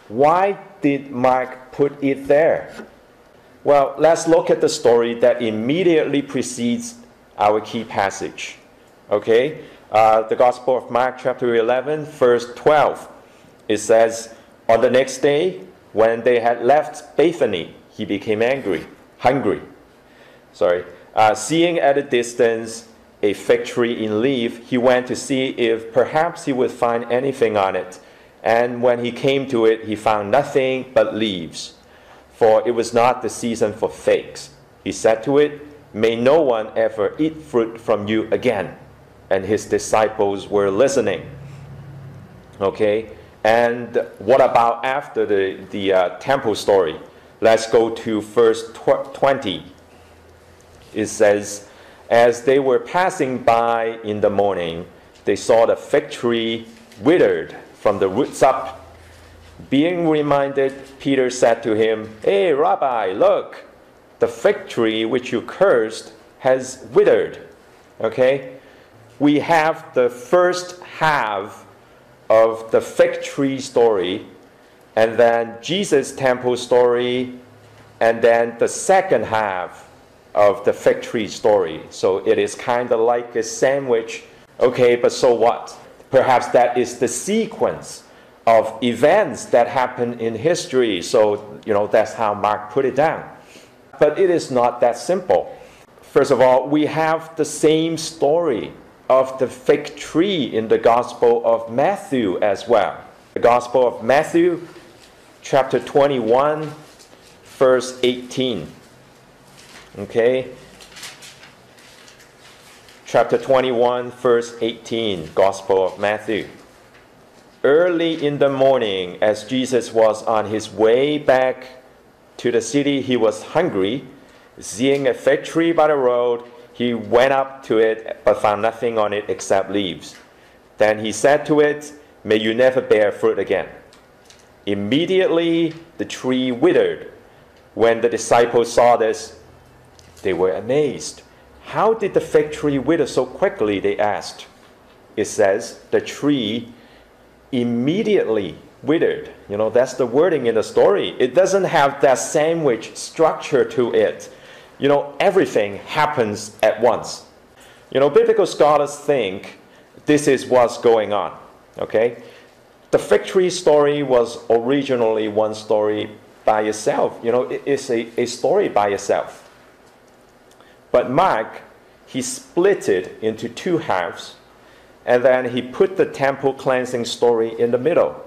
Why did Mark put it there? Well, let's look at the story that immediately precedes our key passage. Okay? The Gospel of Mark, chapter 11, verse 12. It says, on the next day, when they had left Bethany, he became hungry. Seeing at a distance a fig tree in leaf, he went to see if perhaps he would find anything on it. And when he came to it, he found nothing but leaves, for it was not the season for figs. He said to it, may no one ever eat fruit from you again. And his disciples were listening. Okay, and what about after the temple story? Let's go to verse 20. It says, as they were passing by in the morning, they saw the fig tree withered from the roots up. Being reminded, Peter said to him, hey, Rabbi, look, the fig tree which you cursed has withered. Okay? We have the first half of the fig tree story, and then Jesus' temple story, and then the second half of the fig tree story. So it is kind of like a sandwich. Okay, but so what? Perhaps that is the sequence of events that happen in history. So, that's how Mark put it down. But it is not that simple. First of all, we have the same story of the fig tree in the Gospel of Matthew as well. The Gospel of Matthew, chapter 21, verse 18. Okay? Chapter 21, verse 18, Gospel of Matthew. Early in the morning, as Jesus was on his way back to the city, he was hungry. Seeing a fig tree by the road, he went up to it, but found nothing on it except leaves. Then he said to it, may you never bear fruit again. Immediately the tree withered. When the disciples saw this, they were amazed. How did the fig tree wither so quickly, they asked. It says, the tree immediately withered. That's the wording in the story. It doesn't have that sandwich structure to it. Everything happens at once. Biblical scholars think this is what's going on. Okay? The fig tree story was originally one story by itself. It's a story by itself. But Mark, he split it into two halves, and then he put the temple cleansing story in the middle.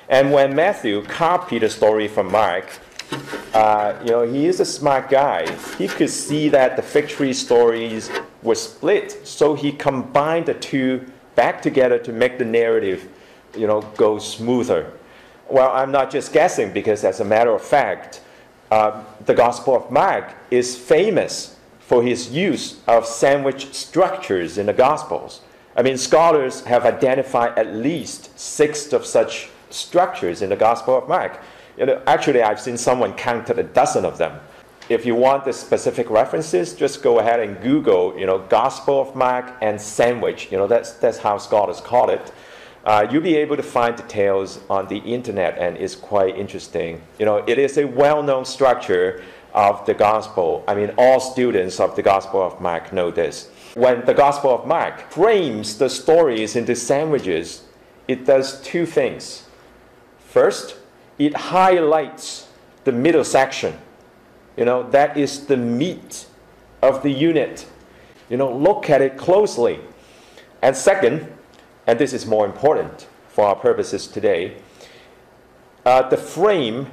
And when Matthew copied the story from Mark, he is a smart guy. He could see that the fig tree stories were split, so he combined the two back together to make the narrative, go smoother. Well, I'm not just guessing, because as a matter of fact, the Gospel of Mark is famous for his use of sandwich structures in the Gospels. Scholars have identified at least 6 of such structures in the Gospel of Mark. Actually, I've seen someone counted a dozen of them. If you want the specific references, just go ahead and Google, Gospel of Mark and sandwich. That's how scholars call it. You'll be able to find details on the internet, and it's quite interesting. It is a well-known structure of the Gospel. All students of the Gospel of Mark know this. When the Gospel of Mark frames the stories into sandwiches, it does 2 things. First, it highlights the middle section. That is the meat of the unit. Look at it closely. And second, and this is more important for our purposes today, the frame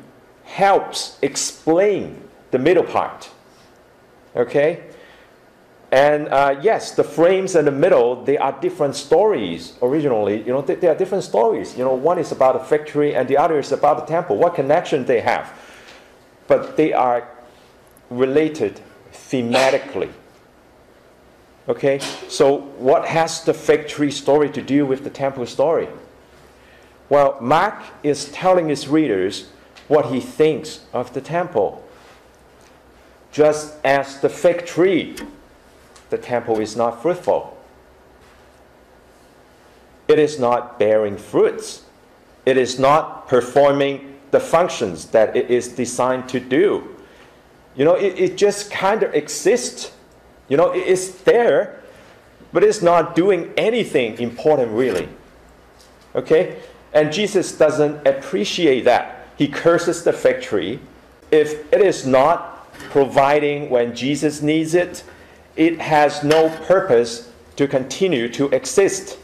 helps explain the middle part. Okay? And yes, the frames in the middle, they are different stories originally. They are different stories. One is about a fig tree and the other is about the temple. What connection they have? But they are related thematically. Okay? So what has the fig tree story to do with the temple story? Well, Mark is telling his readers what he thinks of the temple. Just as the fig tree, the temple is not fruitful. It is not bearing fruits. It is not performing the functions that it is designed to do. It just kind of exists. It is there, but it's not doing anything important really. Okay? And Jesus doesn't appreciate that. He curses the fig tree. If it is not providing when Jesus needs it, it has no purpose to continue to exist.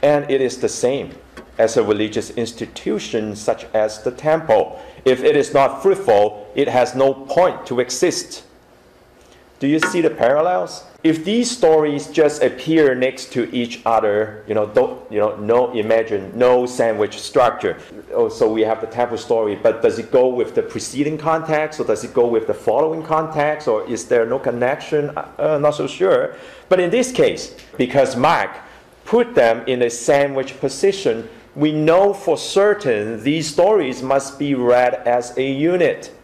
And it is the same as a religious institution such as the temple. If it is not fruitful, it has no point to exist. Do you see the parallels? If these stories just appear next to each other, imagine no sandwich structure. So we have the temple story, but does it go with the preceding context, or does it go with the following context, or is there no connection? Not so sure. But in this case, because Mark put them in a sandwich position, we know for certain these stories must be read as a unit.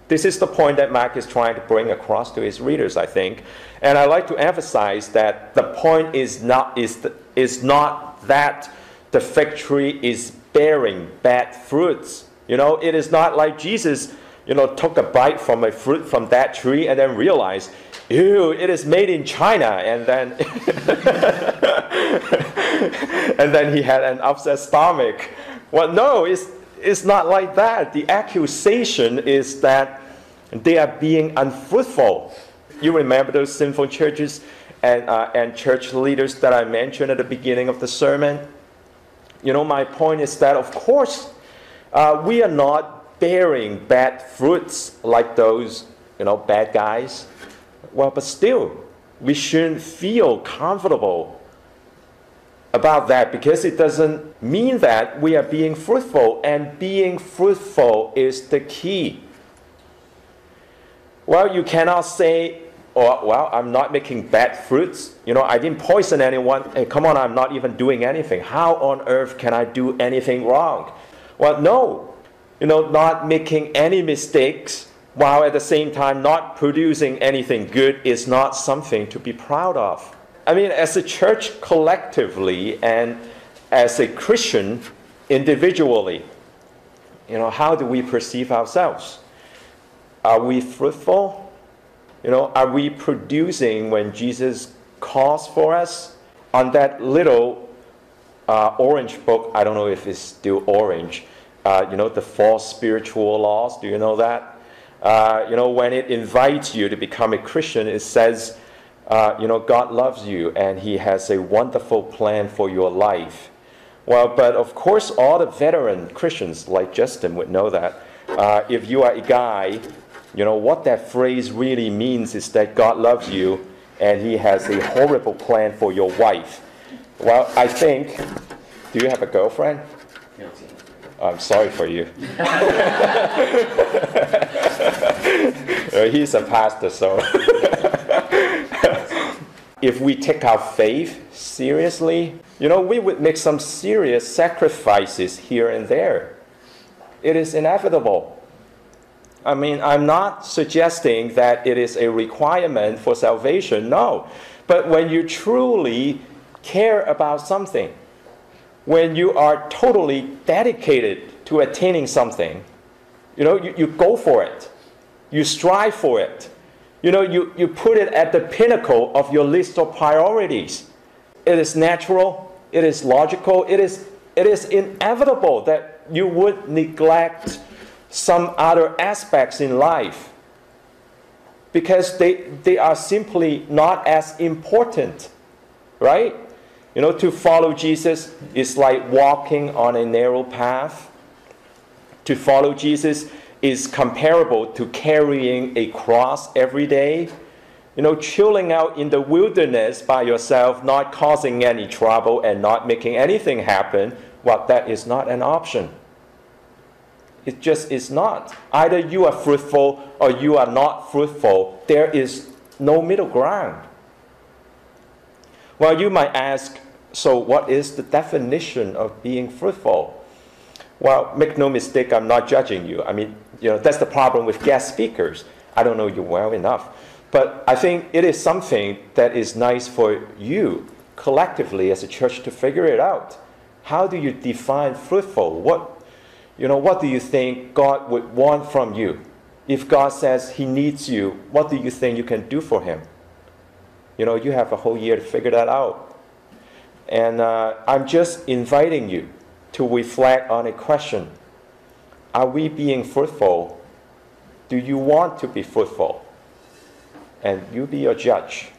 This is the point that Mark is trying to bring across to his readers, I think. And I like to emphasize that the point is not that the fig tree is bearing bad fruits. It is not like Jesus, took a bite from a fruit from that tree and then realized, ew, it is made in China, and then and then he had an upset stomach. Well, no, it's not like that. The accusation is that they are being unfruitful. You remember those sinful churches and church leaders that I mentioned at the beginning of the sermon? My point is that, of course, we are not bearing bad fruits like those, bad guys. Well, but still, we shouldn't feel comfortable about that, because it doesn't mean that we are being fruitful, and being fruitful is the key. Well, you cannot say, I'm not making bad fruits. I didn't poison anyone. Hey, come on, I'm not even doing anything. How on earth can I do anything wrong? Well, no. Not making any mistakes while at the same time not producing anything good is not something to be proud of. I mean, as a church collectively and as a Christian individually, how do we perceive ourselves? Are we fruitful? Are we producing when Jesus calls for us? On that little orange book, I don't know if it's still orange, the 4 spiritual laws, do you know that? When it invites you to become a Christian, it says, God loves you and He has a wonderful plan for your life. Well, but of course, all the veteran Christians like Justin would know that. If you are a guy, what that phrase really means is that God loves you and He has a horrible plan for your wife. Well, I think, do you have a girlfriend? I'm sorry for you. He's a pastor, so. If we take our faith seriously, we would make some serious sacrifices here and there. It is inevitable. I mean, I'm not suggesting that it is a requirement for salvation, no. But when you truly care about something, when you are totally dedicated to attaining something, you go for it. You strive for it. You put it at the pinnacle of your list of priorities. It is natural. It is logical. It is inevitable that you would neglect some other aspects in life because they are simply not as important, right? To follow Jesus is like walking on a narrow path. To follow Jesus is comparable to carrying a cross every day. Chilling out in the wilderness by yourself, not causing any trouble and not making anything happen, well, that is not an option. It just is not. Either you are fruitful or you are not fruitful. There is no middle ground. Well, you might ask, so what is the definition of being fruitful? Well, make no mistake, I'm not judging you. I mean, that's the problem with guest speakers. I don't know you well enough. But I think it is something that is nice for you collectively as a church to figure it out. How do you define fruitful? What do you think God would want from you? If God says He needs you, what do you think you can do for Him? You have a whole year to figure that out. And I'm just inviting you to reflect on a question. Are we being fruitful? Do you want to be fruitful? And you be your judge.